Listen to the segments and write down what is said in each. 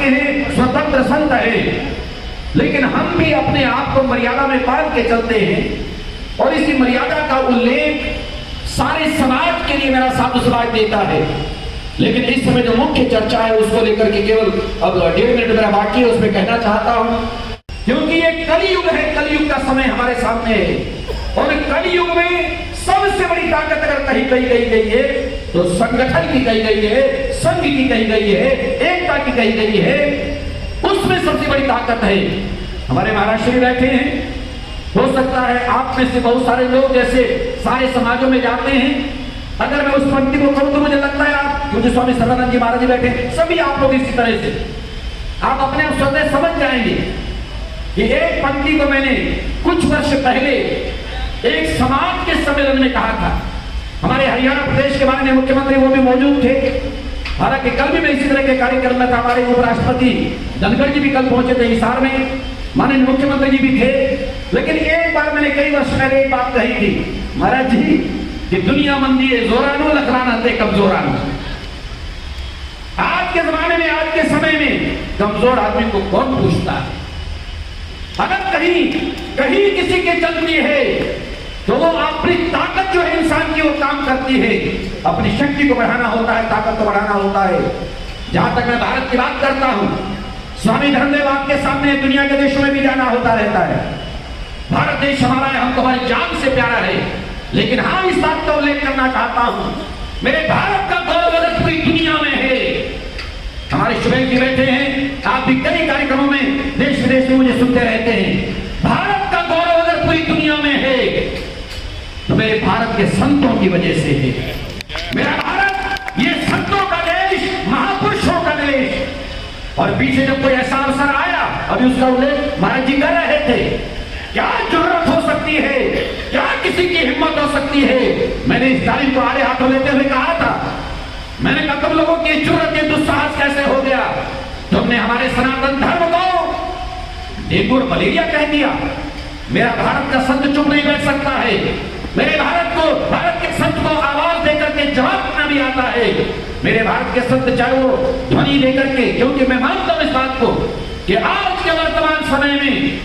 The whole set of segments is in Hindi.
के हैं, स्वतंत्र संत हैं, लेकिन हम भी अपने आप को मर्यादा में बांध के चलते हैं और इसी मर्यादा का उल्लेख सारे समाज के लिए मेरा साधु समाज देता है। लेकिन इस समय जो मुख्य चर्चा है उसको लेकर के केवल अब 1.5 मिनट मेरा बाकी है, उसमें कहना चाहता हूं, क्योंकि ये कलयुग है, कलयुग का समय हमारे सामने है और कलयुग में सबसे बड़ी ताकत अगर कहीं कही गई है तो संगठन की कही गई है, संघ की कही गई है, एकता की कही गई है, उसमें सबसे बड़ी ताकत है। हमारे महाराज श्री बैठे हैं, हो सकता है आप में से बहुत सारे लोग जैसे सारे समाजों में जाते हैं, अगर मैं उस पंक्ति को कहूं तो मुझे लगता है आप, क्योंकि स्वामी सर्वानंद जी महाराज जी बैठे, सभी आप लोग इसी तरह से आप अपने आप स्वतः समझ जाएंगे कि एक पंक्ति को मैंने कुछ वर्ष पहले एक समाज के सम्मेलन में कहा था। हमारे हरियाणा प्रदेश के माननीय मुख्यमंत्री वो भी मौजूद थे, हालांकि कल भी मैं इसी तरह के कार्यक्रम में था। हमारे उपराष्ट्रपति धनखड़ जी भी कल पहुंचे थे हिसार में, माननीय मुख्यमंत्री जी भी थे। लेकिन एक बार मैंने कई वर्ष पहले एक बात कही थी, महाराज जी कि दुनिया मंदी है, जोरानो लखराना थे कमजोरानो। आज के जमाने में, आज के समय में कमजोर आदमी को कौन पूछता है? अगर कहीं कहीं किसी के चलती है तो वो अपनी ताकत जो है इंसान की वो काम करती है, अपनी शक्ति को बढ़ाना होता है, ताकत को बढ़ाना होता है। जहां तक मैं भारत की बात करता हूं, स्वामी धर्मदेव आपके सामने दुनिया के देशों में भी जाना होता रहता है। भारत देश हमारा है, हमको हमारी जान से प्यारा है, लेकिन हाँ इस बात का उल्लेख करना चाहता हूं, मेरे भारत का गौरव अगर पूरी दुनिया में है। हमारे शुभेंदु जी बैठे हैं, आप भी कई कार्यक्रमों में देश विदेश में मुझे सुनते रहते हैं। भारत का गौरव अगर पूरी दुनिया में है तो मेरे भारत के संतों की वजह से है। मेरा भारत ये संतों का देश, महापुरुषों का देश। और पीछे जब कोई ऐसा अवसर आया, अभी उसका उल्लेख महाराज जी कर रहे थे, क्या जरूरत हो सकती है, क्या किसी की हिम्मत हो सकती है। मैंने इस तारीफ को आड़े हाथों लेते हुए कहा था, मैंने कहा तुम लोगों की जरूरत, ये दुस्साहस कैसे हो गया? तुमने हमारे सनातन धर्म को डेंगू और मलेरिया कह दिया। मेरा भारत का संत चुप नहीं बैठ सकता है। मेरे भारत को, भारत के संत को आवाज देकर के जवाब देना भी आता है। मेरे भारत के संत चाहे वो ध्वनि लेकर के, क्योंकि मैं मानता हूं इस बात को कि आज के वर्तमान समय में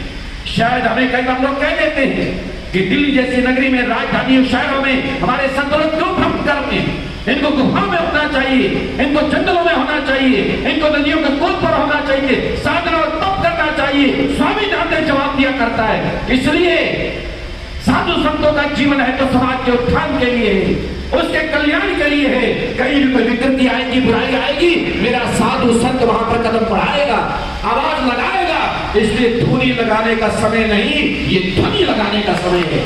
शायद हमें कई बार लोग कह देते हैं कि दिल्ली जैसी नगरी में, राजधानी शहरों में हमारे संत लोग क्यों भ्रमण करते हैं? इनको गुफा में होना चाहिए, इनको जंगलों में होना चाहिए, इनको नदियों के पुल पर होना चाहिए, साधना और तप करना चाहिए। स्वामी धर्मदेव जवाब दिया करता है, इसलिए साधु संतों का जीवन है तो समाज के उत्थान के लिए है, उसके कल्याण के लिए है। कहीं भी कोई विकृति आएगी, बुराई आएगी, मेरा साधु संत वहां पर कदम बढ़ाएगा, आवाज लगाएगा। इसलिए धुनी लगाने का समय नहीं, ये ध्वनि लगाने का समय है,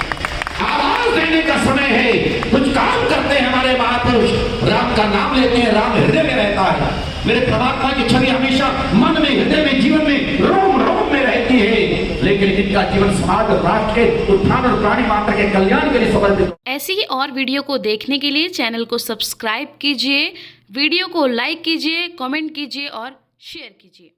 आवाज देने का समय है। कुछ काम करते हैं हमारे महापुरुष, राम का नाम लेते हैं, राम हृदय में रहता है। मेरे परमात्मा की छवि हमेशा मन में, हृदय में, जीवन में, रोम रोम में रहती है। लेकिन इनका जीवन समाज और राष्ट्र के उत्थान और प्राणी मात्र के कल्याण के लिए समर्पित। ऐसी ही और वीडियो को देखने के लिए चैनल को सब्सक्राइब कीजिए, वीडियो को लाइक कीजिए, कमेंट कीजिए और शेयर कीजिए।